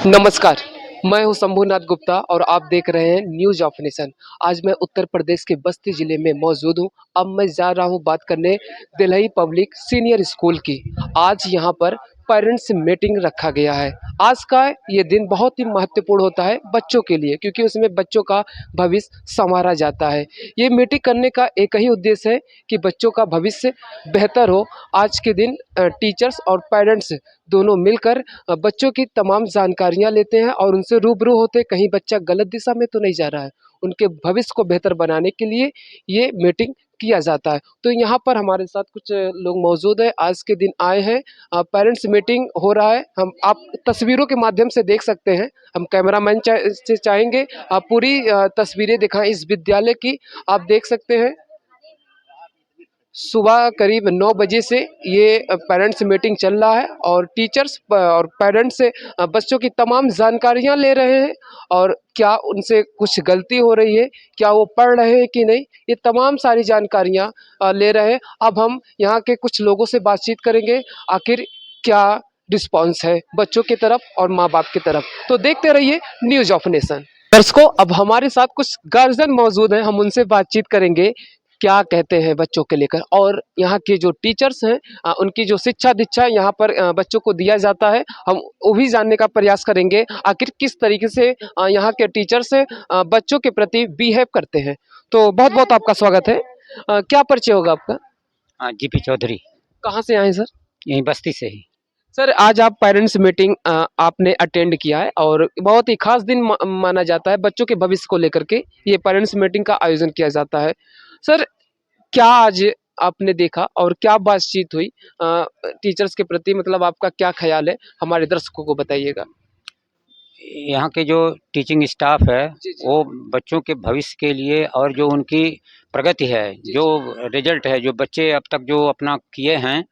नमस्कार, मैं हूं शंभुनाथ गुप्ता और आप देख रहे हैं न्यूज़ ऑफ नेशन। आज मैं उत्तर प्रदेश के बस्ती जिले में मौजूद हूं। अब मैं जा रहा हूं बात करने दिल्ही पब्लिक सीनियर स्कूल की। आज यहां पर पेरेंट्स मीटिंग रखा गया है। आज का ये दिन बहुत ही महत्वपूर्ण होता है बच्चों के लिए, क्योंकि उसमें बच्चों का भविष्य संवारा जाता है। ये मीटिंग करने का एक ही उद्देश्य है कि बच्चों का भविष्य बेहतर हो। आज के दिन टीचर्स और पेरेंट्स दोनों मिलकर बच्चों की तमाम जानकारियाँ लेते हैं और उनसे रूबरू होते हैं, कहीं बच्चा गलत दिशा में तो नहीं जा रहा है। उनके भविष्य को बेहतर बनाने के लिए ये मीटिंग किया जाता है। तो यहाँ पर हमारे साथ कुछ लोग मौजूद हैं, आज के दिन आए हैं। पेरेंट्स मीटिंग हो रहा है, हम आप तस्वीरों के माध्यम से देख सकते हैं। हम कैमरामैन से चाहेंगे आप पूरी तस्वीरें दिखाएं इस विद्यालय की। आप देख सकते हैं सुबह करीब 9 बजे से ये पेरेंट्स मीटिंग चल रहा है और टीचर्स और पेरेंट्स से बच्चों की तमाम जानकारियां ले रहे हैं और क्या उनसे कुछ गलती हो रही है, क्या वो पढ़ रहे हैं कि नहीं, ये तमाम सारी जानकारियां ले रहे हैं। अब हम यहाँ के कुछ लोगों से बातचीत करेंगे, आखिर क्या रिस्पॉन्स है बच्चों की तरफ और माँ बाप की तरफ। तो देखते रहिए न्यूज़ ऑफ नेशन। दर्शकों, अब हमारे साथ कुछ गार्जियन मौजूद हैं, हम उनसे बातचीत करेंगे क्या कहते हैं बच्चों के लेकर। और यहाँ के जो टीचर्स हैं उनकी जो शिक्षा दीक्षा यहाँ पर बच्चों को दिया जाता है, हम वो भी जानने का प्रयास करेंगे आखिर किस तरीके से यहाँ के टीचर्स बच्चों के प्रति बिहेव करते हैं। तो बहुत बहुत आपका स्वागत है। क्या परिचय होगा आपका? हाँ, जीपी चौधरी। कहाँ से आए सर? यहीं बस्ती से ही। सर, आज आप पेरेंट्स मीटिंग आपने अटेंड किया है और बहुत ही खास दिन माना जाता है बच्चों के भविष्य को लेकर के, ये पेरेंट्स मीटिंग का आयोजन किया जाता है। सर, क्या आज आपने देखा और क्या बातचीत हुई टीचर्स के प्रति, मतलब आपका क्या ख्याल है, हमारे दर्शकों को बताइएगा। यहाँ के जो टीचिंग स्टाफ है जी जी वो बच्चों के भविष्य के लिए और जो उनकी प्रगति है, जी जो जी रिजल्ट है, जो बच्चे अब तक जो अपना किए हैं,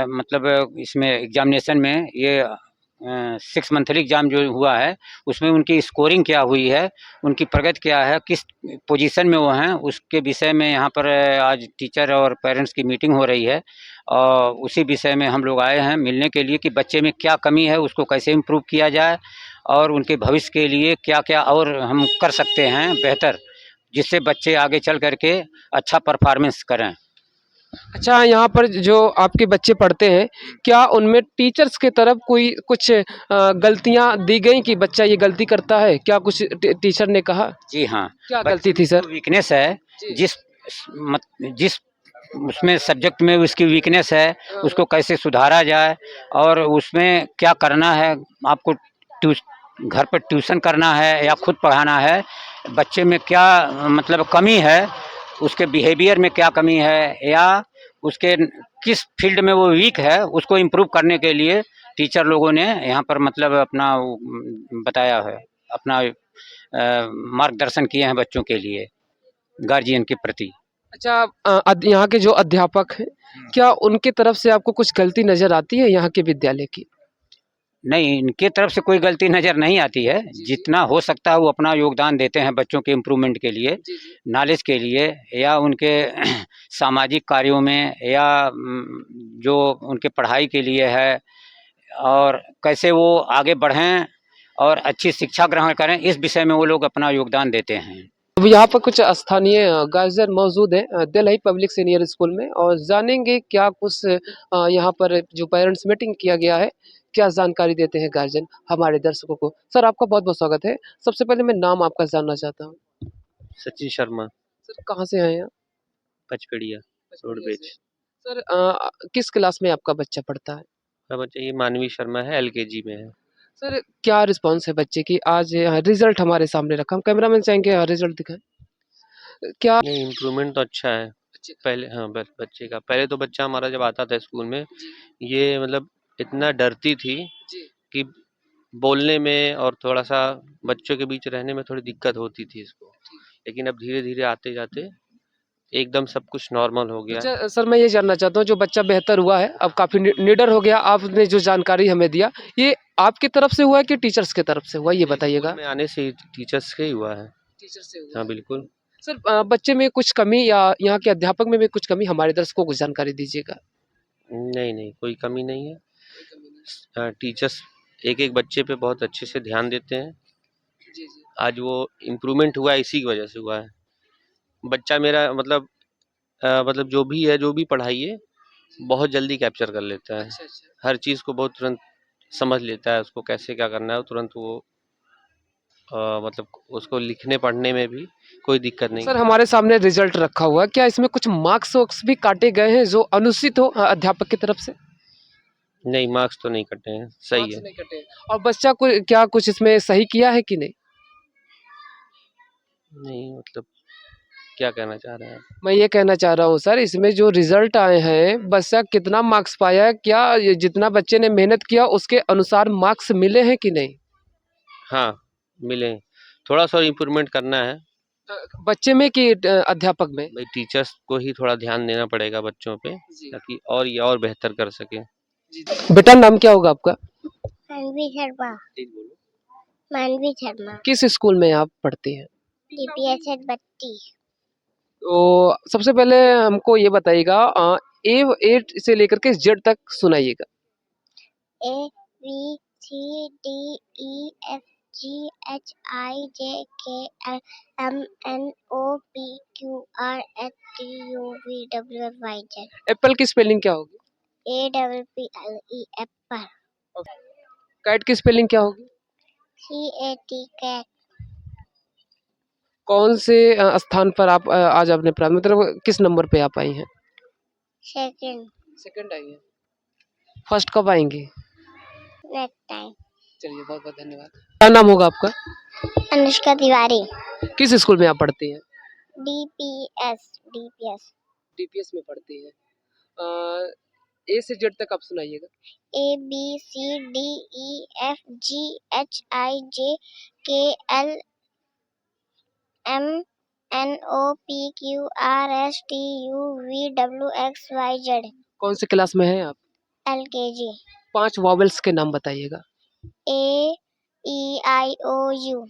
मतलब इसमें एग्जामिनेशन में ये 6 मंथली एग्ज़ाम जो हुआ है उसमें उनकी स्कोरिंग क्या हुई है, उनकी प्रगति क्या है, किस पोजीशन में वो हैं, उसके विषय में यहाँ पर आज टीचर और पेरेंट्स की मीटिंग हो रही है। और उसी विषय में हम लोग आए हैं मिलने के लिए कि बच्चे में क्या कमी है, उसको कैसे इम्प्रूव किया जाए और उनके भविष्य के लिए क्या-क्या और हम कर सकते हैं बेहतर, जिससे बच्चे आगे चल कर के अच्छा परफ़ॉर्मेंस करें। अच्छा, यहाँ पर जो आपके बच्चे पढ़ते हैं, क्या उनमें टीचर्स की तरफ कोई कुछ गलतियाँ दी गई कि बच्चा ये गलती करता है, क्या कुछ टीचर ने कहा? जी हाँ, क्या बच्चे गलती में थी जो सर? वीकनेस है, जी। जिस मत जिस उसमें सब्जेक्ट में उसकी वीकनेस है, हाँ, उसको हाँ। कैसे सुधारा जाए और उसमें क्या करना है, आपको ट्यूस घर पे ट्यूशन करना है जी या जी खुद पढ़ाना है, बच्चे में क्या मतलब कमी है, उसके बिहेवियर में क्या कमी है या उसके किस फील्ड में वो वीक है, उसको इम्प्रूव करने के लिए टीचर लोगों ने यहाँ पर मतलब अपना वो बताया है, अपना मार्गदर्शन किए हैं बच्चों के लिए, गार्जियन के प्रति। अच्छा, यहाँ के जो अध्यापक हैं, क्या उनकी तरफ से आपको कुछ गलती नज़र आती है यहाँ के विद्यालय की? नहीं, इनके तरफ से कोई गलती नज़र नहीं आती है, जी, जी। जितना हो सकता है वो अपना योगदान देते हैं बच्चों के इम्प्रूवमेंट के लिए, जी, जी। नॉलेज के लिए या उनके सामाजिक कार्यों में या जो उनके पढ़ाई के लिए है और कैसे वो आगे बढ़ें और अच्छी शिक्षा ग्रहण करें, इस विषय में वो लोग अपना योगदान देते हैं। अब यहाँ पर कुछ स्थानीय गार्जियन मौजूद हैं दिल्ही पब्लिक सीनियर स्कूल में, और जानेंगे क्या कुछ यहाँ पर जो पेरेंट्स मीटिंग किया गया है, क्या जानकारी देते हैं गार्जियन हमारे दर्शकों को। सर, आपका बहुत-बहुत स्वागत है। सबसे पहले मैं नाम आपका जानना चाहता हूँ। सचिन शर्मा, सर, कहाँ से आए हैं आप? पचपेड़िया, पचमढ़िया से। रोडवेज। सर, किस क्लास में आपका बच्चा पढ़ता है? मेरा बच्चा ये मानवी शर्मा है, एलकेजी में है। सर, क्या रिस्पॉन्स है बच्चे की? आज रिजल्ट हमारे सामने रखा, हम कैमरामैन चाहेंगे रिजल्ट दिखाएं। क्या नहीं, इम्प्रूवमेंट तो अच्छा है। बच्चे का? पहले हाँ, बस बच्चे का पहले तो बच्चा हमारा जब आता था स्कूल में, जी ये मतलब इतना डरती थी जी। कि बोलने में और थोड़ा-सा बच्चों के बीच रहने में थोड़ी दिक्कत होती थी इसको। लेकिन अब धीरे-धीरे आते-जाते एकदम सब कुछ नॉर्मल हो गया। अच्छा सर, मैं ये जानना चाहता हूँ, जो बच्चा बेहतर हुआ है, अब काफ़ी निडर हो गया, आपने जो जानकारी हमें दिया, ये आपकी तरफ से हुआ है कि टीचर्स की तरफ से हुआ, ये ये स्कूल बताइएगा? में आने से ही टीचर्स से ही हुआ है। टीचर से हुआ हाँ, है। बिल्कुल। सर, बच्चे में कुछ कमी या यहाँ के अध्यापक में भी कुछ कमी, हमारे दर्शकों को जानकारी दीजिएगा। नहीं, नहीं, कोई कमी नहीं है। कोई कमी नहीं। टीचर्स एक एक बच्चे पे बहुत अच्छे से ध्यान देते हैं। जी जी। आज वो इम्प्रूवमेंट हुआ है, इसी की वजह से हुआ है। बच्चा मेरा मतलब जो भी है, जो भी पढ़ाइए, बहुत जल्दी कैप्चर कर लेता है। अच्छा अच्छा। हर चीज़ को बहुत तुरंत समझ लेता है, उसको कैसे क्या करना है, तुरंत वो मतलब उसको लिखने पढ़ने में भी कोई दिक्कत नहीं। सर हमारे सामने रिजल्ट रखा हुआ है, क्या इसमें कुछ मार्क्स वार्क्स भी काटे गए हैं जो अनुचित हो अध्यापक की तरफ से? नहीं, मार्क्स तो नहीं कटे हैं, सही मार्क्स है। नहीं कटे हैं। और बच्चा को क्या कुछ इसमें सही किया है कि नहीं? नहीं मतलब क्या कहना चाह रहे हैं आप? मैं ये कहना चाह रहा हूँ सर, इसमें जो रिजल्ट आए हैं बच्चा कितना मार्क्स पाया है, क्या ये जितना बच्चे ने मेहनत किया उसके अनुसार मार्क्स मिले हैं कि नहीं? हाँ, मिले। थोड़ा-सा और इम्प्रूवमेंट करना है। बच्चे में कि अध्यापक में? भाई टीचर्स को ही थोड़ा ध्यान देना पड़ेगा बच्चों पे, जी ताकि और ये और बेहतर कर सकें। जी जी। बेटा नाम क्या होगा आपका? मानवी शर्मा। तेज बोलो। मानवी शर्मा। किस स्कूल में आप पढ़ती हैं? DPS बत्ती। तो सबसे पहले हमको ये बताइएगा ए एट से लेकर के जेड तक सुनाइएगा। ABCDEFGHIJKLMNOPQRSTUVWXYZ। एप्पल की स्पेलिंग क्या होगी? APPLE apple. कैट की स्पेलिंग क्या होगी? CAT cat. कौन से स्थान पर आप आज आपने प्राप्त मतलब किस नंबर पे आप आई हैं? सेकंड। सेकंड आई हैं। फर्स्ट कब आएंगी? Next time. चलिए बहुत बहुत धन्यवाद। क्या नाम होगा आपका? अनुष्का तिवारी। किस स्कूल में आप पढ़ती हैं? DPS। डीपीएस में पढ़ती हैं। ए से जेड तक आप सुनाइएगा। ABCDEFGHIJKLMNOPQRSTUVWXYZ। कौन से क्लास में हैं आप? LKG। 5 वॉवेल्स के नाम बताइएगा। AEIOU।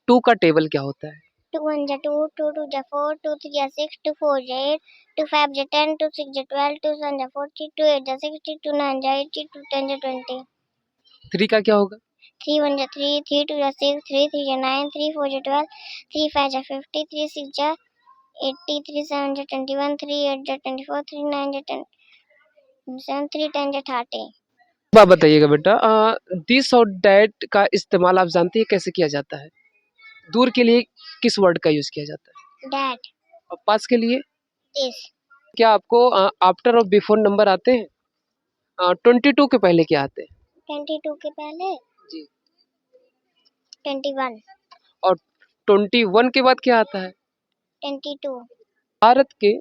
2 का टेबल क्या होता है? 2 1 जा 2, 2 2 जा 4, 2 3 जा 6, 2 4 जा 8, 2 5 जा 10, 2 6 जा 12, 2 7 जा 40, 2 8 जा 60, 2 9 जा 80, 2 10 जा 20। 3 का क्या होगा? 3 1 जा 3, 3 2 जा 6, 3 3 जा 9, 3 4 जा 12, 3 5 जा 50, 3 6 जा 80, 3 7 जा 21, 3 8 जा 24, 3 9 जा 10, 7 3 10 जा 30। आप बताइएगा बेटा दिस और डैट का इस्तेमाल आप जानती है कैसे किया जाता है? दूर के लिए किस वर्ड का यूज किया जाता है? Dad। और पास के लिए? This। क्या आपको आफ्टर और बिफोर नंबर आते हैं? 22 के पहले क्या आते हैं? 22 के पहले जी। 21। और 21 के बाद क्या आता है? 22। भारत के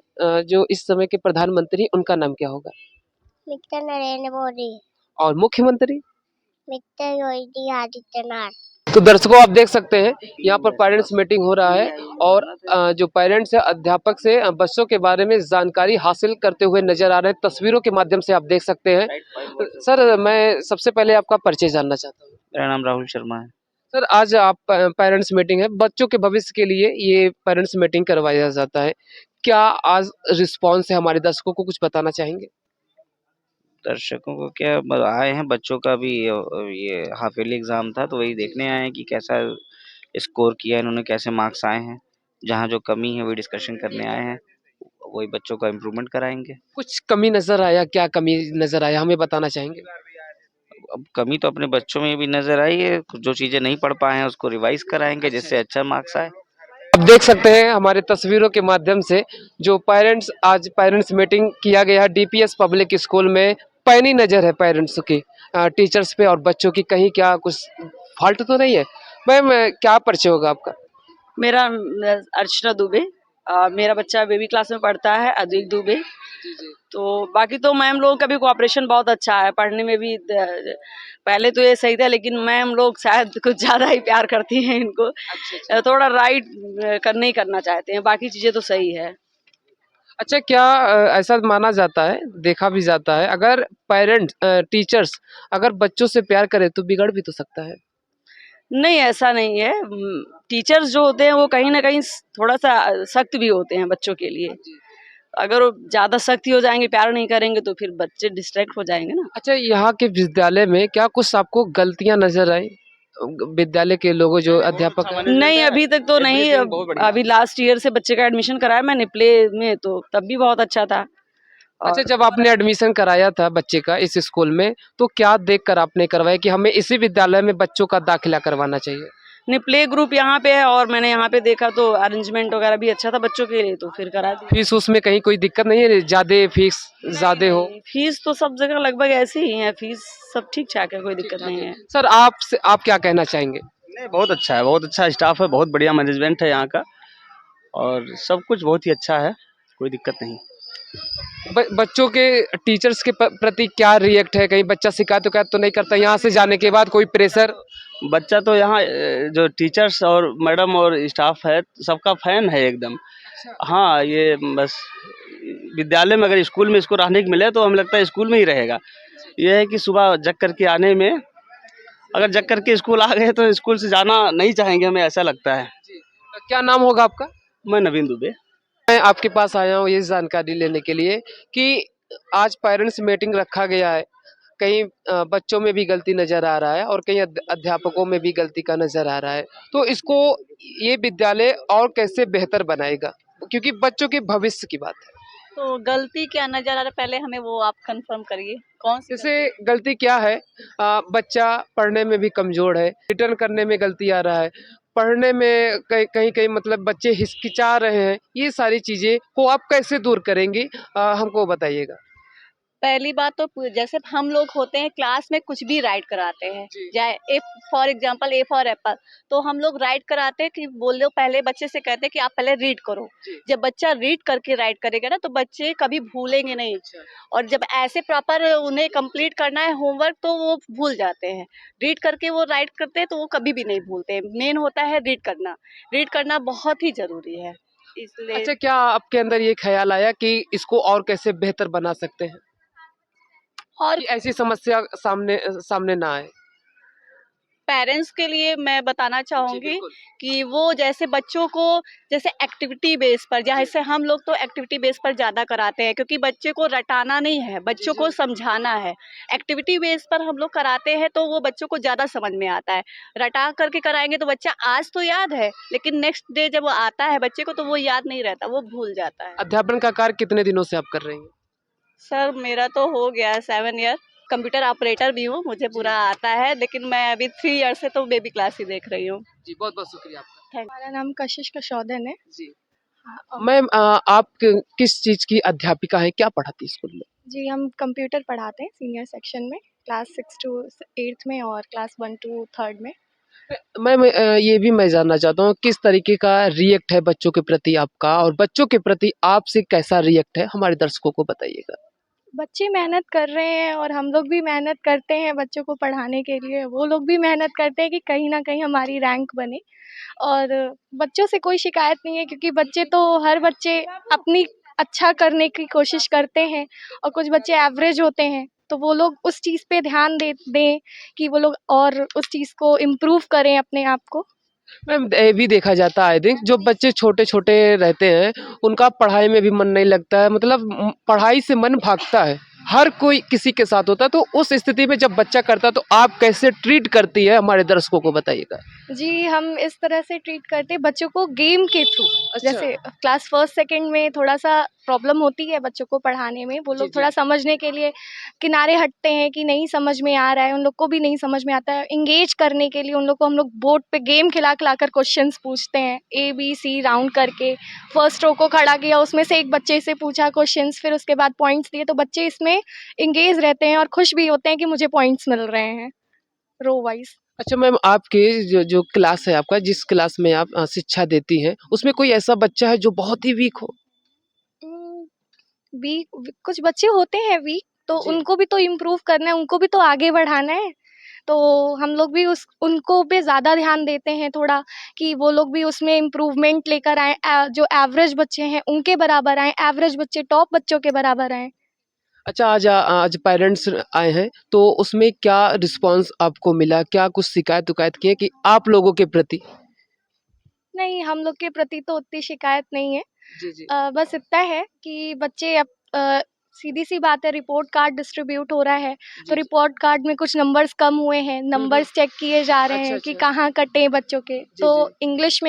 जो इस समय के प्रधानमंत्री उनका नाम क्या होगा? मिस्टर नरेंद्र मोदी। और मुख्यमंत्री? मिस्टर योगी आदित्यनाथ। तो दर्शकों आप देख सकते हैं यहाँ पर पेरेंट्स मीटिंग हो रहा है और जो पेरेंट्स है अध्यापक से बच्चों के बारे में जानकारी हासिल करते हुए नजर आ रहे हैं। तस्वीरों के माध्यम से आप देख सकते हैं। सर मैं सबसे पहले आपका परिचय जानना चाहता हूँ। मेरा नाम राहुल शर्मा है। सर आज आप पेरेंट्स मीटिंग है, बच्चों के भविष्य के लिए ये पेरेंट्स मीटिंग करवाया जाता है। क्या आज रिस्पॉन्स है हमारे दर्शकों को कुछ बताना चाहेंगे? दर्शकों को क्या आए हैं, बच्चों का भी ये हाफ ईयरली एग्जाम था तो वही देखने आए हैं कि कैसा स्कोर किया इन्होंने, कैसे मार्क्स आए हैं। जहाँ जो कमी है वही डिस्कशन करने आए हैं, वही बच्चों का इम्प्रूवमेंट कराएंगे। कुछ कमी नजर आया? क्या कमी नजर आया हमें बताना चाहेंगे? अब कमी तो अपने बच्चों में भी नजर आई है, जो चीजें नहीं पढ़ पाए हैं उसको रिवाइज कराएंगे जिससे अच्छा मार्क्स आए। आप देख सकते हैं हमारे तस्वीरों के माध्यम से जो पेरेंट्स आज पेरेंट्स मीटिंग किया गया है डीपीएस पब्लिक स्कूल में। पैनी नज़र है पेरेंट्स की टीचर्स पे और बच्चों की, कहीं क्या कुछ फॉल्ट तो नहीं है? मैम क्या परिचय होगा आपका? मेरा अर्चना दुबे। मेरा बच्चा बेबी क्लास में पढ़ता है, अद्विक दुबे। जी जी। तो बाकी तो मैम लोगों का भी कोऑपरेशन बहुत अच्छा है, पढ़ने में भी पहले तो ये सही था लेकिन मैम लोग शायद कुछ ज़्यादा ही प्यार करती हैं इनको। अच्छा थोड़ा राइट नहीं करना चाहते हैं, बाकी चीज़ें तो सही है। अच्छा। क्या ऐसा माना जाता है, देखा भी जाता है, अगर पेरेंट्स टीचर्स अगर बच्चों से प्यार करे तो बिगड़ भी तो सकता है? नहीं, ऐसा नहीं है। टीचर्स जो होते हैं वो कहीं ना कहीं थोड़ा सा सख्त भी होते हैं बच्चों के लिए। अगर वो ज़्यादा सख्ती हो जाएंगे, प्यार नहीं करेंगे तो फिर बच्चे डिस्ट्रैक्ट हो जाएंगे ना। अच्छा, यहाँ के विद्यालय में क्या कुछ आपको गलतियां नजर आई? विद्यालय के लोगों जो अध्यापक हैं? नहीं, अभी तक तो नहीं। अभी लास्ट ईयर से बच्चे का एडमिशन कराया मैंने प्ले में, तो तब भी बहुत अच्छा था। अच्छा, और जब आपने एडमिशन कराया था बच्चे का इस स्कूल में, तो क्या देखकर आपने करवाया कि हमें इसी विद्यालय में बच्चों का दाखिला करवाना चाहिए? नहीं, प्ले ग्रुप यहाँ पे है और मैंने यहाँ पे देखा तो अरेंजमेंट वगैरह भी अच्छा था बच्चों के लिए, तो फिर करा दिया। फीस उसमें कहीं कोई दिक्कत नहीं है? ज्यादा फीस ज्यादा हो? नहीं, फीस तो सब जगह लगभग ऐसी ही है, फीस सब ठीक ठाक है, कोई दिक्कत नहीं है। सर, आप क्या कहना चाहेंगे? नहीं, बहुत अच्छा स्टाफ है, बहुत बढ़िया मैनेजमेंट है यहाँ का और सब कुछ बहुत ही अच्छा है, कोई दिक्कत नहीं। बच्चों के टीचर्स के प्रति क्या रिएक्ट है? कहीं बच्चा शिकायत विकायत तो नहीं करता यहाँ से जाने के बाद? कोई प्रेशर? बच्चा तो यहाँ जो टीचर्स और मैडम और स्टाफ है सबका फैन है एकदम। हाँ, ये बस विद्यालय में अगर स्कूल में इसको रहने को मिले तो हमें लगता है स्कूल में ही रहेगा। ये है कि सुबह जग करके आने में, अगर जग करके स्कूल आ गए तो स्कूल से जाना नहीं चाहेंगे, हमें ऐसा लगता है। क्या नाम होगा आपका? मैं नवीन दुबे। मैं आपके पास आया हूँ ये जानकारी लेने के लिए कि आज पेरेंट्स मीटिंग रखा गया है। कहीं बच्चों में भी गलती नजर आ रहा है और कहीं अध्यापकों में भी गलती का नजर आ रहा है। तो इसको ये विद्यालय और कैसे बेहतर बनाएगा, क्योंकि बच्चों के भविष्य की बात है। तो गलती क्या नजर आ रहा है, पहले हमें वो आप कंफर्म करिए, कौन सी जैसे गलती क्या है? बच्चा पढ़ने में भी कमजोर है, रिटर्न करने में गलती आ रहा है, पढ़ने में कहीं कहीं कहीं मतलब बच्चे हिचकिचा रहे हैं। ये सारी चीजें को आप कैसे दूर करेंगी, हमको बताइएगा। पहली बात तो जैसे हम लोग होते हैं क्लास में कुछ भी राइट कराते हैं, चाहे A for example A for Apple, तो हम लोग राइट कराते हैं कि बोल दो, पहले बच्चे से कहते हैं कि आप पहले रीड करो। जब बच्चा रीड करके राइट करेगा ना तो बच्चे कभी भूलेंगे नहीं। और जब ऐसे प्रॉपर उन्हें कंप्लीट करना है होमवर्क तो वो भूल जाते हैं। रीड करके वो राइट करते हैं तो वो कभी भी नहीं भूलते। मेन होता है रीड करना बहुत ही जरूरी है, इसलिए। अच्छा, क्या आपके अंदर ये ख्याल आया कि इसको और कैसे बेहतर बना सकते हैं और कि ऐसी समस्या सामने सामने ना आए? पेरेंट्स के लिए मैं बताना चाहूँगी कि वो जैसे बच्चों को जैसे एक्टिविटी बेस पर, जैसे हम लोग तो एक्टिविटी बेस पर ज़्यादा कराते हैं क्योंकि बच्चे को रटाना नहीं है, बच्चों को समझाना है। एक्टिविटी बेस पर हम लोग कराते हैं तो वो बच्चों को ज़्यादा समझ में आता है। रटा करके कराएंगे तो बच्चा आज तो याद है लेकिन नेक्स्ट डे जब वो आता है बच्चे को तो वो याद नहीं रहता, वो भूल जाता है। अध्यापन का कार्य कितने दिनों से आप कर रही हैं? सर मेरा तो हो गया है 7 ईयर। कंप्यूटर ऑपरेटर भी हूँ, मुझे पूरा आता है, लेकिन मैं अभी 3 ईयर से तो बेबी क्लास ही देख रही हूँ। जी, बहुत बहुत शुक्रिया आपका। हमारा नाम कशिश कशौदन है। जी मैम, आप किस चीज की अध्यापिका हैं? क्या पढ़ाती है स्कूल में? जी, हम कंप्यूटर पढ़ाते हैं सीनियर सेक्शन में, क्लास 6 टू 8th में और क्लास 1 टू 3rd में। मैम, ये भी मैं जानना चाहता हूँ किस तरीके का रिएक्ट है बच्चों के प्रति आपका, और बच्चों के प्रति आपसे कैसा रिएक्ट है, हमारे दर्शकों को बताइएगा। बच्चे मेहनत कर रहे हैं और हम लोग भी मेहनत करते हैं बच्चों को पढ़ाने के लिए। वो लोग भी मेहनत करते हैं कि कहीं न कहीं हमारी रैंक बने और बच्चों से कोई शिकायत नहीं है क्योंकि बच्चे तो हर बच्चे अपनी अच्छा करने की कोशिश करते हैं और कुछ बच्चे एवरेज होते हैं, तो वो लोग उस चीज़ पे ध्यान दें कि वो लोग और उस चीज़ को इम्प्रूव करें अपने आप को। मैम, ये भी देखा जाता है, आई थिंक जो बच्चे छोटे छोटे रहते हैं उनका पढ़ाई में भी मन नहीं लगता है, मतलब पढ़ाई से मन भागता है। हर कोई किसी के साथ होता है, तो उस स्थिति में जब बच्चा करता है तो आप कैसे ट्रीट करती है, हमारे दर्शकों को बताइएगा। जी, हम इस तरह से ट्रीट करते हैं बच्चों को गेम के थ्रू। अच्छा। जैसे क्लास 1st 2nd में थोड़ा-सा प्रॉब्लम होती है बच्चों को पढ़ाने में, वो जी, लोग जी। थोड़ा समझने के लिए किनारे हटते हैं कि नहीं समझ में आ रहा है, उन लोग को भी नहीं समझ में आता है। एंगेज करने के लिए उन लोग को हम लोग बोर्ड पे गेम खिला-खिला कर क्वेश्चंस पूछते हैं, ए, बी, सी राउंड करके। फर्स्ट रो को खड़ा किया, उसमें से एक बच्चे से पूछा क्वेश्चंस, फिर उसके बाद पॉइंट्स दिए, तो बच्चे इसमें एंगेज रहते हैं और खुश भी होते हैं कि मुझे पॉइंट्स मिल रहे हैं, रो वाइज़। अच्छा मैम, आपके जो जो क्लास है आपका, जिस क्लास में आप शिक्षा देती हैं, उसमें कोई ऐसा बच्चा है जो बहुत ही वीक हो? वीक कुछ बच्चे होते हैं वीक, तो जी। उनको भी तो इम्प्रूव करना है, उनको भी तो आगे बढ़ाना है। तो हम लोग भी उस उनको पे ज़्यादा ध्यान देते हैं थोड़ा कि वो लोग भी उसमें इम्प्रूवमेंट लेकर आएँ। जो एवरेज बच्चे हैं उनके बराबर आएँ, एवरेज बच्चे टॉप बच्चों के बराबर आएँ। अच्छा, आज पेरेंट्स आए हैं तो उसमें क्या रिस्पॉन्स आपको मिला? क्या कुछ शिकायत-विकायत की है कि आप लोगों के प्रति? नहीं, हम लोग के प्रति तो उतनी शिकायत नहीं है। जी जी बस इतना है कि बच्चे अब सीधी सी बात है, रिपोर्ट कार्ड डिस्ट्रीब्यूट हो रहा है, जी तो जी रिपोर्ट कार्ड में कुछ नंबर्स कम हुए हैं, नंबर्स चेक किए जा रहे अच्छा हैं कि अच्छा कहाँ कटे बच्चों के। जी तो जी इंग्लिश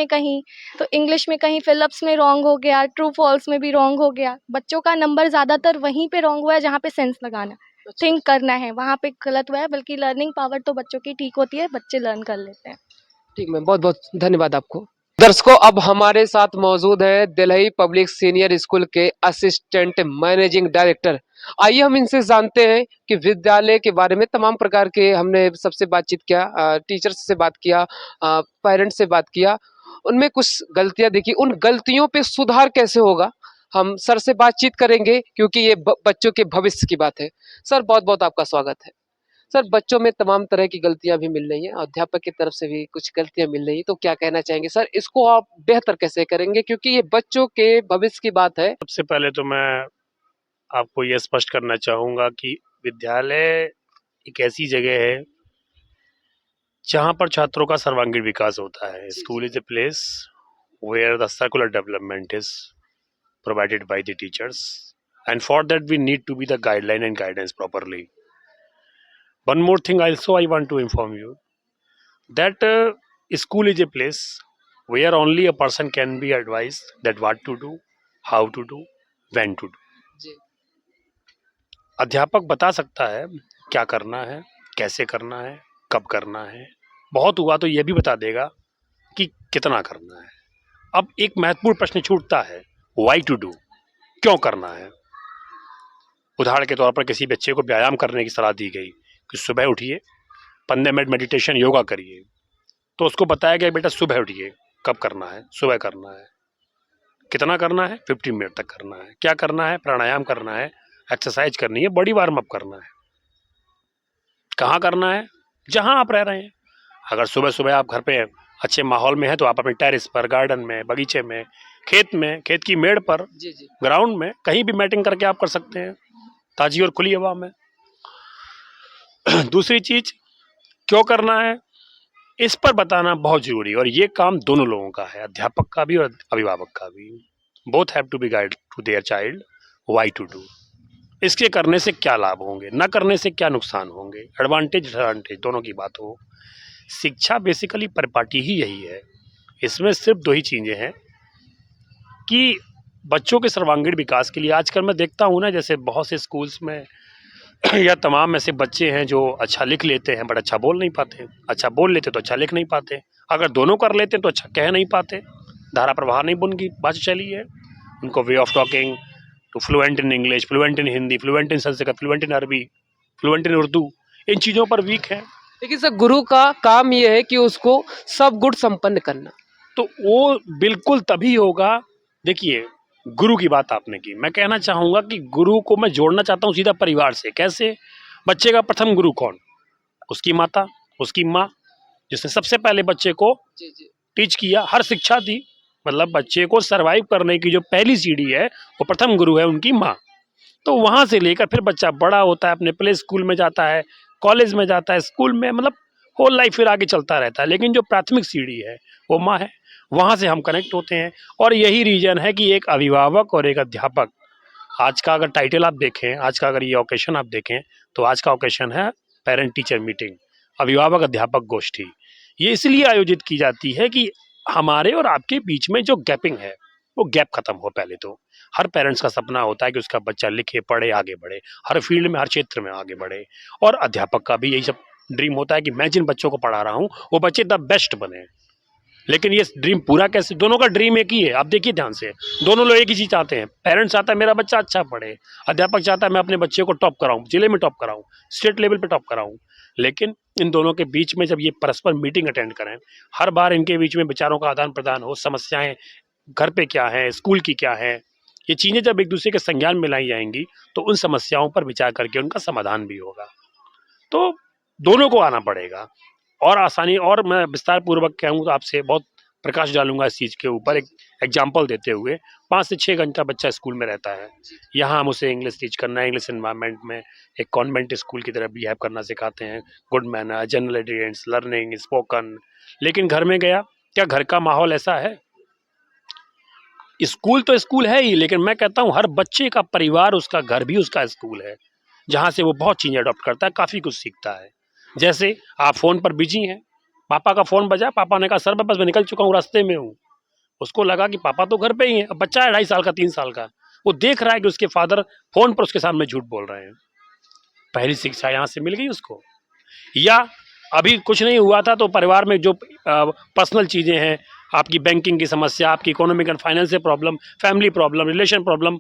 में कहीं फिलिप्स में रॉन्ग हो गया, ट्रू फॉल्स में भी रॉन्ग हो गया। बच्चों का नंबर ज़्यादातर वहीं पे रॉन्ग हुआ है जहाँ पे सेंस लगाना, अच्छा थिंक अच्छा करना है, वहाँ पे गलत हुआ है। बल्कि लर्निंग पावर तो बच्चों की ठीक होती है, बच्चे लर्न कर लेते हैं। ठीक मैम, बहुत बहुत धन्यवाद आपको। दर्शकों, अब हमारे साथ मौजूद है दिल्ली पब्लिक सीनियर स्कूल के असिस्टेंट मैनेजिंग डायरेक्टर। आइए हम इनसे जानते हैं कि विद्यालय के बारे में तमाम प्रकार के। हमने सबसे बातचीत किया, टीचर्स से बात किया, पेरेंट्स से बात किया, उनमें कुछ गलतियां देखी, उन गलतियों पे सुधार कैसे होगा हम सर से बातचीत करेंगे, क्योंकि ये बच्चों के भविष्य की बात है। सर, बहुत बहुत आपका स्वागत है। सर, बच्चों में तमाम तरह की गलतियां भी मिल रही हैं, अध्यापक की तरफ से भी कुछ गलतियां मिल रही हैं, तो क्या कहना चाहेंगे सर? इसको आप बेहतर कैसे करेंगे, क्योंकि ये बच्चों के भविष्य की बात है। सबसे पहले तो मैं आपको यह स्पष्ट करना चाहूँगा कि विद्यालय एक ऐसी जगह है जहाँ पर छात्रों का सर्वांगीण विकास होता है। School is a place where the circular development is provided by the teachers, and for that we need to be the guideline and guidance properly. One more thing also I want to inform you that school is a place where only a person can be advised that what to do, how to do, when to do. जी अध्यापक बता सकता है क्या करना है, कैसे करना है, कब करना है, बहुत हुआ तो यह भी बता देगा कि कितना करना है। अब एक महत्वपूर्ण प्रश्न छूटता है, वाई टू डू, क्यों करना है। उदाहरण के तौर पर किसी बच्चे को व्यायाम करने की सलाह दी गई कि सुबह उठिए, 15 मिनट मेडिटेशन योगा करिए, तो उसको बताया गया बेटा सुबह उठिए, कब करना है, सुबह करना है, कितना करना है, 15 मिनट तक करना है, क्या करना है, प्राणायाम करना है, एक्सरसाइज करनी है, बॉडी वार्म अप करना है। कहाँ करना है? जहाँ आप रह रहे हैं। अगर सुबह सुबह आप घर पे अच्छे माहौल में है तो आप अपने टेरिस पर, गार्डन में, बगीचे में, खेत में, खेत की मेड़ पर, जी जी ग्राउंड में, कहीं भी मैटिंग करके आप कर सकते हैं, ताजी और खुली हवा में। दूसरी चीज, क्यों करना है, इस पर बताना बहुत जरूरी है, और ये काम दोनों लोगों का है, अध्यापक का भी और अभिभावक का भी। Both have to be guide to their child why to do. इसके करने से क्या लाभ होंगे, न करने से क्या नुकसान होंगे, एडवांटेज डिसएडवांटेज दोनों की बात हो। शिक्षा बेसिकली परिपाटी ही यही है। इसमें सिर्फ दो ही चीज़ें हैं कि बच्चों के सर्वांगीण विकास के लिए आजकल मैं देखता हूँ ना, जैसे बहुत से स्कूल्स में या तमाम ऐसे बच्चे हैं जो अच्छा लिख लेते हैं बट अच्छा बोल नहीं पाते, अच्छा बोल लेते तो अच्छा लिख नहीं पाते, अगर दोनों कर लेते तो अच्छा कह नहीं पाते, धारा प्रवाह नहीं उनकी बात चली है, उनको way of talking to fluent in English, fluent in Hindi, fluent in Sanskrit, fluent in अरबी, फ्लुएंट इन उर्दू, इन चीज़ों पर वीक है। लेकिन सर, गुरु का काम ये है कि उसको सब गुण संपन्न करना। तो वो बिल्कुल तभी होगा। देखिए, गुरु की बात आपने की, मैं कहना चाहूँगा कि गुरु को मैं जोड़ना चाहता हूँ सीधा परिवार से। कैसे? बच्चे का प्रथम गुरु कौन? उसकी माता, उसकी माँ, जिसने सबसे पहले बच्चे को जी जी टीच किया, हर शिक्षा दी। मतलब बच्चे को सरवाइव करने की जो पहली सीढ़ी है वो प्रथम गुरु है उनकी माँ। तो वहाँ से लेकर फिर बच्चा बड़ा होता है, अपने प्ले स्कूल में जाता है, कॉलेज में जाता है, स्कूल में, मतलब होल लाइफ फिर आगे चलता रहता है। लेकिन जो प्राथमिक सीढ़ी है वो माँ है, वहाँ से हम कनेक्ट होते हैं। और यही रीजन है कि एक अभिभावक और एक अध्यापक, आज का अगर टाइटल आप देखें, आज का अगर ये ओकेशन आप देखें, तो आज का ओकेशन है पेरेंट टीचर मीटिंग, अभिभावक अध्यापक गोष्ठी। ये इसलिए आयोजित की जाती है कि हमारे और आपके बीच में जो गैपिंग है वो गैप खत्म हो। पहले तो हर पेरेंट्स का सपना होता है कि उसका बच्चा लिखे, पढ़े, आगे बढ़े, हर फील्ड में, हर क्षेत्र में आगे बढ़े। और अध्यापक का भी यही सब ड्रीम होता है कि मैं जिन बच्चों को पढ़ा रहा हूँ वो बच्चे द बेस्ट बने। लेकिन ये ड्रीम पूरा कैसे? दोनों का ड्रीम एक ही है, आप देखिए ध्यान से, दोनों लोग एक ही चीज चाहते हैं। पेरेंट्स चाहता है मेरा बच्चा अच्छा पढ़े, अध्यापक चाहता है मैं अपने बच्चे को टॉप कराऊं, जिले में टॉप कराऊं, स्टेट लेवल पे टॉप कराऊं। लेकिन इन दोनों के बीच में जब ये परस्पर मीटिंग अटेंड करें, हर बार इनके बीच में विचारों का आदान प्रदान हो, समस्याएं घर पे क्या है, स्कूल की क्या है, ये चीजें जब एक दूसरे के संज्ञान में लाई जाएंगी तो उन समस्याओं पर विचार करके उनका समाधान भी होगा। तो दोनों को आना पड़ेगा। और आसानी, और मैं विस्तार पूर्वक कहूँ तो आपसे बहुत प्रकाश डालूंगा इस चीज़ के ऊपर, एक एग्जाम्पल देते हुए। 5 से 6 घंटा बच्चा स्कूल में रहता है, यहाँ हम उसे इंग्लिश टीच करना है, इंग्लिश एनवायरनमेंट में एक कॉन्वेंट स्कूल की तरह बिहेव करना सिखाते हैं, good manner, general audience, learning, spoken. लेकिन घर में गया, क्या घर का माहौल ऐसा है? स्कूल तो स्कूल है ही, लेकिन मैं कहता हूँ हर बच्चे का परिवार उसका घर भी उसका स्कूल है, जहाँ से वो बहुत चीज़ें अडॉप्ट करता है, काफ़ी कुछ सीखता है। जैसे आप फ़ोन पर बिजी हैं, पापा का फ़ोन बजा, पापा ने कहा सर मैं बस मैं निकल चुका हूँ, रास्ते में हूँ। उसको लगा कि पापा तो घर पे ही हैं। अब बच्चा है 2.5 साल का, 3 साल का, वो देख रहा है कि उसके फादर फ़ोन पर उसके सामने झूठ बोल रहे हैं। पहली शिक्षा यहाँ से मिल गई उसको। या अभी कुछ नहीं हुआ था तो परिवार में जो पर्सनल चीज़ें हैं, आपकी बैंकिंग की समस्या, आपकी economic and financial problem, family problem, relation problem,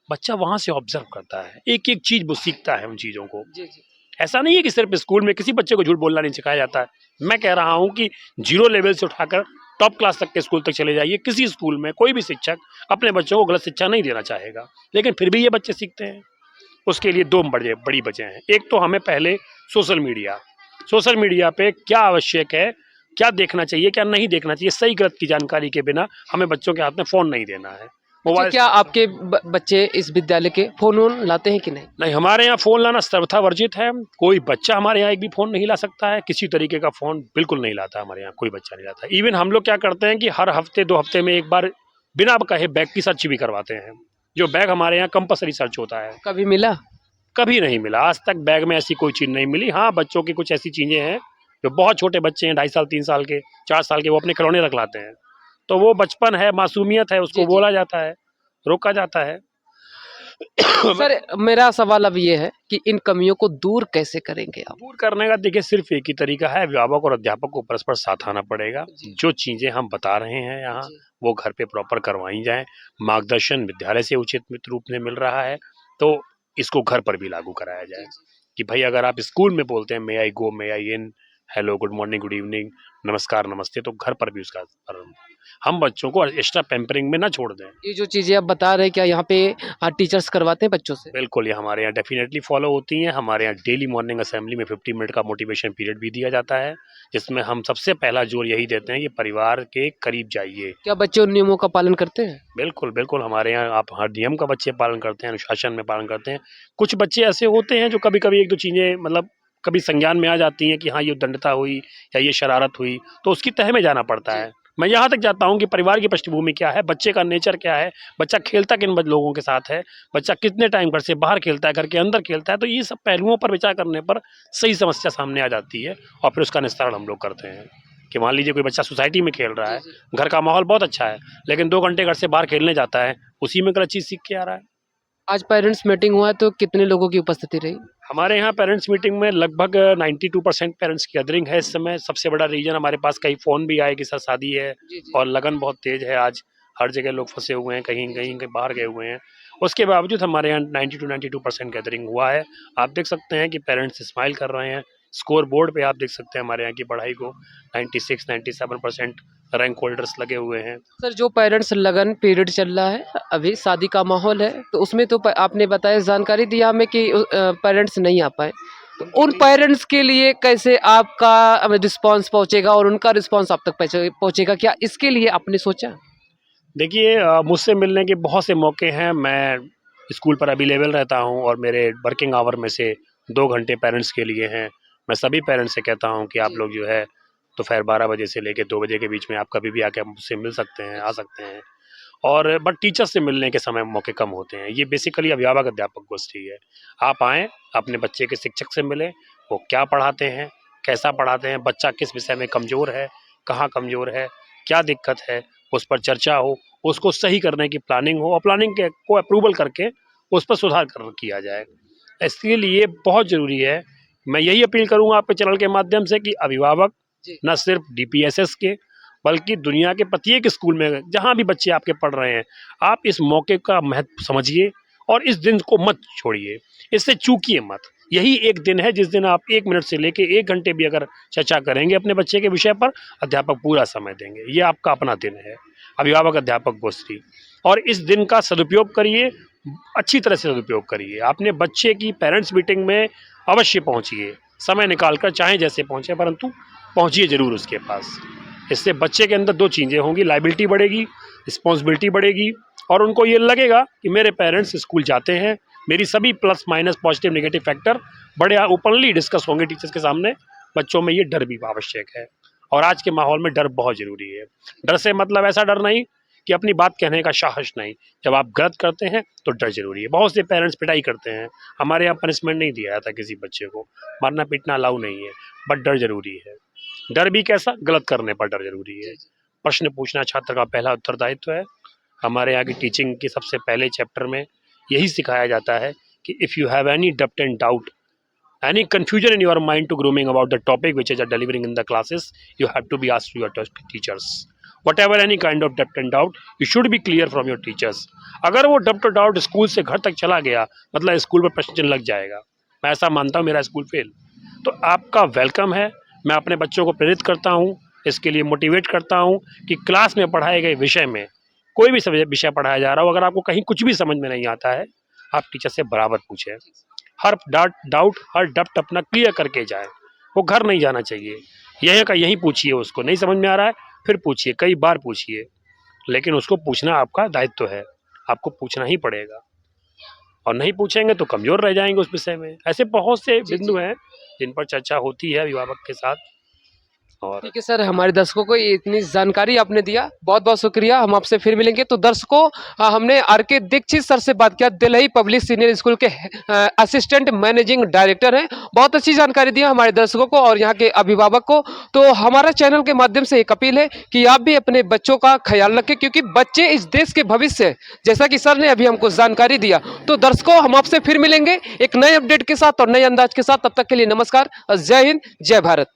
बच्चा वहाँ से ऑब्जर्व करता है, एक-एक चीज़ वो सीखता है उन चीज़ों को। जी, जी। ऐसा नहीं है कि सिर्फ स्कूल में किसी बच्चे को झूठ बोलना नहीं सिखाया जाता है। मैं कह रहा हूँ कि 0 लेवल से उठाकर टॉप क्लास तक के स्कूल तक चले जाइए, किसी स्कूल में कोई भी शिक्षक अपने बच्चों को गलत शिक्षा नहीं देना चाहेगा, लेकिन फिर भी ये बच्चे सीखते हैं। उसके लिए 2 बड़ी वजह हैं। एक तो हमें पहले सोशल मीडिया पे क्या आवश्यक है, क्या देखना चाहिए, क्या नहीं देखना चाहिए, सही गलत की जानकारी के बिना हमें बच्चों के हाथ में फ़ोन नहीं देना है। अच्छा, मोबाइल क्या आपके बच्चे इस विद्यालय के फ़ोन-वोन लाते हैं कि नहीं? नहीं, हमारे यहाँ फ़ोन लाना सर्वथा वर्जित है। कोई बच्चा हमारे यहाँ एक भी फ़ोन नहीं ला सकता है, किसी तरीके का फ़ोन बिल्कुल नहीं लाता हमारे यहाँ, कोई बच्चा नहीं लाता। इवन हम लोग क्या करते हैं कि हर हफ्ते 2 हफ्ते में एक बार बिना कहे बैग की सर्च भी करवाते हैं। जो बैग हमारे यहाँ कंपल्सरी सर्च होता है। कभी मिला? कभी नहीं मिला, आज तक बैग में ऐसी कोई चीज़ नहीं मिली। हाँ, बच्चों की कुछ ऐसी चीज़ें हैं, जो बहुत छोटे बच्चे हैं, 2.5 साल, 3 साल के, 4 साल के, वो अपने खिलौने रख लाते हैं। तो वो बचपन है, मासूमियत है, उसको जी, जी। बोला जाता है, रोका जाता है। सर, मेरा सवाल अब ये है कि इन कमियों को दूर कैसे करेंगे आप? दूर करने का देखिए सिर्फ एक ही तरीका है, अभिभावक और अध्यापक को परस्पर साथ आना पड़ेगा। जी। जो चीज़ें हम बता रहे हैं यहाँ, जी। वो घर पे प्रॉपर करवाई जाएँ। मार्गदर्शन विद्यालय से उचित रूप में मिल रहा है, तो इसको घर पर भी लागू कराया जाए। कि भाई अगर आप स्कूल में बोलते हैं may I go, may I in, hello, good morning, good evening, नमस्कार, नमस्ते, तो घर पर भी उसका पालन। हम बच्चों को एक्स्ट्रा पैम्परिंग में ना छोड़ दें। ये जो चीज़ें आप बता रहे हैं, क्या यहाँ पे टीचर्स करवाते हैं बच्चों से? बिल्कुल, ये हमारे यहाँ डेफ़िनेटली फ़ॉलो होती हैं। हमारे यहाँ डेली मॉर्निंग असेंबली में 50 मिनट का मोटिवेशन पीरियड भी दिया जाता है, जिसमें हम सबसे पहला ज़ोर यही देते हैं कि परिवार के करीब जाइए। क्या बच्चे उन नियमों का पालन करते हैं? बिल्कुल, बिल्कुल, हमारे यहाँ आप हर नियम का बच्चे पालन करते हैं, अनुशासन में पालन करते हैं। कुछ बच्चे ऐसे होते हैं जो कभी-कभी 1-2 चीज़ें मतलब कभी संज्ञान में आ जाती हैं कि हाँ, ये उद्दंडता हुई या ये शरारत हुई, तो उसकी तह में जाना पड़ता है। मैं यहाँ तक जाता हूँ कि परिवार की पृष्ठभूमि क्या है, बच्चे का नेचर क्या है, बच्चा खेलता किन लोगों के साथ है, बच्चा कितने टाइम घर से बाहर खेलता है, घर के अंदर खेलता है, तो ये सब पहलुओं पर विचार करने पर सही समस्या सामने आ जाती है और फिर उसका निस्तारण हम लोग करते हैं। कि मान लीजिए कोई बच्चा सोसाइटी में खेल रहा है, घर का माहौल बहुत अच्छा है, लेकिन 2 घंटे घर से बाहर खेलने जाता है, उसी में गलत चीज़ सीख के आ रहा है। आज पेरेंट्स मीटिंग हुआ है तो कितने लोगों की उपस्थिति रही? हमारे यहाँ पेरेंट्स मीटिंग में लगभग 92% पेरेंट्स की गैदरिंग है इस समय। सबसे बड़ा रीज़न हमारे पास कई फ़ोन भी आए कि सर शादी है और लगन बहुत तेज़ है आज, हर जगह लोग फँसे हुए हैं, कहीं बाहर गए हुए हैं। उसके बावजूद हमारे यहाँ 92% गैदरिंग हुआ है। आप देख सकते हैं कि पेरेंट्स स्माइल कर रहे हैं। स्कोर बोर्ड पे आप देख सकते हैं हमारे यहाँ की पढ़ाई को 96-97% रैंक होल्डर्स लगे हुए हैं। सर, जो पेरेंट्स लगन पीरियड चल रहा है, अभी शादी का माहौल है, तो उसमें तो आपने बताया, जानकारी दिया हमें कि पेरेंट्स नहीं आ पाए। तो उन पेरेंट्स के लिए कैसे आपका रिस्पॉन्स पहुंचेगा और उनका रिस्पॉन्स आप तक पहुंचेगा, क्या इसके लिए आपने सोचा? देखिए मुझसे मिलने के बहुत से मौके हैं। मैं स्कूल पर अवेलेबल रहता हूँ और मेरे वर्किंग आवर में से 2 घंटे पेरेंट्स के लिए हैं। मैं सभी पेरेंट्स से कहता हूँ कि आप लोग जो है दोपहर 12 बजे से लेके 2 बजे के बीच में आप कभी भी आके मुझसे मिल सकते हैं, आ सकते हैं। और बट टीचर से मिलने के समय मौके कम होते हैं। ये बेसिकली अभिभावक अध्यापक गोष्ठी है। आप आएँ, अपने बच्चे के शिक्षक से मिलें, वो क्या पढ़ाते हैं, कैसा पढ़ाते हैं, बच्चा किस विषय में कमज़ोर है, कहाँ कमज़ोर है, क्या दिक्कत है, उस पर चर्चा हो, उसको सही करने की प्लानिंग हो और प्लानिंग के को अप्रूवल करके उस पर सुधार किया जाए। इसके लिए बहुत ज़रूरी है, मैं यही अपील करूँगा आपके चैनल के माध्यम से कि अभिभावक न सिर्फ डीपीएसएस के बल्कि दुनिया के प्रत्येक स्कूल में जहाँ भी बच्चे आपके पढ़ रहे हैं, आप इस मौके का महत्व समझिए और इस दिन को मत छोड़िए, इससे चूकिए मत। यही एक दिन है जिस दिन आप 1 मिनट से लेके 1 घंटे भी अगर चर्चा करेंगे अपने बच्चे के विषय पर, अध्यापक पूरा समय देंगे। ये आपका अपना दिन है, अभिभावक अध्यापक गोष्ठी, और इस दिन का सदुपयोग करिए, अच्छी तरह से सदुपयोग करिए। अपने बच्चे की पेरेंट्स मीटिंग में अवश्य पहुँचिए, समय निकाल कर, चाहे जैसे पहुँचे, परंतु पहुँचिए ज़रूर उसके पास। इससे बच्चे के अंदर 2 चीज़ें होंगी, लायबिलिटी बढ़ेगी, रिस्पॉन्सिबिलिटी बढ़ेगी और उनको ये लगेगा कि मेरे पेरेंट्स स्कूल जाते हैं, मेरी सभी plus minus positive negative factor बड़े ओपनली डिस्कस होंगे टीचर्स के सामने। बच्चों में ये डर भी आवश्यक है और आज के माहौल में डर बहुत ज़रूरी है। डर से मतलब ऐसा डर नहीं कि अपनी बात कहने का साहस नहीं। जब आप गलत करते हैं तो डर जरूरी है। बहुत से पेरेंट्स पिटाई करते हैं, हमारे यहाँ पनिशमेंट नहीं दिया जाता किसी बच्चे को, मारना पीटना अलाउ नहीं है, बट डर जरूरी है। डर भी कैसा, गलत करने पर डर जरूरी है। प्रश्न पूछना छात्र का पहला उत्तरदायित्व है। हमारे यहाँ की टीचिंग के सबसे पहले चैप्टर में यही सिखाया जाता है कि इफ़ यू हैव एनी डब्ट and doubt, any confusion in your mind to grooming about the topic which is delivering in the classes, you have to be asked to your teachers. Whatever any kind of doubt and doubt, you should be clear from your teachers. अगर वो doubt और doubt school से घर तक चला गया, मतलब school पर प्रश्न चिन्ह लग जाएगा। मैं ऐसा मानता हूँ, मेरा स्कूल फेल। तो आपका वेलकम है। मैं अपने बच्चों को प्रेरित करता हूँ, इसके लिए मोटिवेट करता हूँ कि क्लास में पढ़ाए गए विषय में कोई भी विषय पढ़ाया जा रहा हो, अगर आपको कहीं कुछ भी समझ में नहीं आता है, आप टीचर से बराबर पूछें। हर डाउट, हर डब्ट अपना क्लियर करके जाए। वो घर नहीं जाना चाहिए, यहीं का यहीं पूछिए। उसको नहीं समझ में आ रहा है फिर पूछिए, कई बार पूछिए, लेकिन उसको पूछना आपका दायित्व है। आपको पूछना ही पड़ेगा, और नहीं पूछेंगे तो कमज़ोर रह जाएंगे उस विषय में। ऐसे बहुत से बिंदु हैं जिन पर चर्चा होती है अभिभावक के साथ। और ठीक है सर, हमारे दर्शकों को इतनी जानकारी आपने दिया, बहुत बहुत शुक्रिया। हम आपसे फिर मिलेंगे। तो दर्शकों, हमने आर.के. दीक्षित सर से बात किया, दिल्ही पब्लिक सीनियर स्कूल के असिस्टेंट मैनेजिंग डायरेक्टर हैं। बहुत अच्छी जानकारी दी हमारे दर्शकों को और यहाँ के अभिभावक को। तो हमारा चैनल के माध्यम से एक अपील है कि आप भी अपने बच्चों का ख्याल रखें, क्योंकि बच्चे इस देश के भविष्य है, जैसा कि सर ने अभी हमको जानकारी दिया। तो दर्शकों, हम आपसे फिर मिलेंगे एक नए अपडेट के साथ और नए अंदाज के साथ। तब तक के लिए नमस्कार, जय हिंद, जय भारत।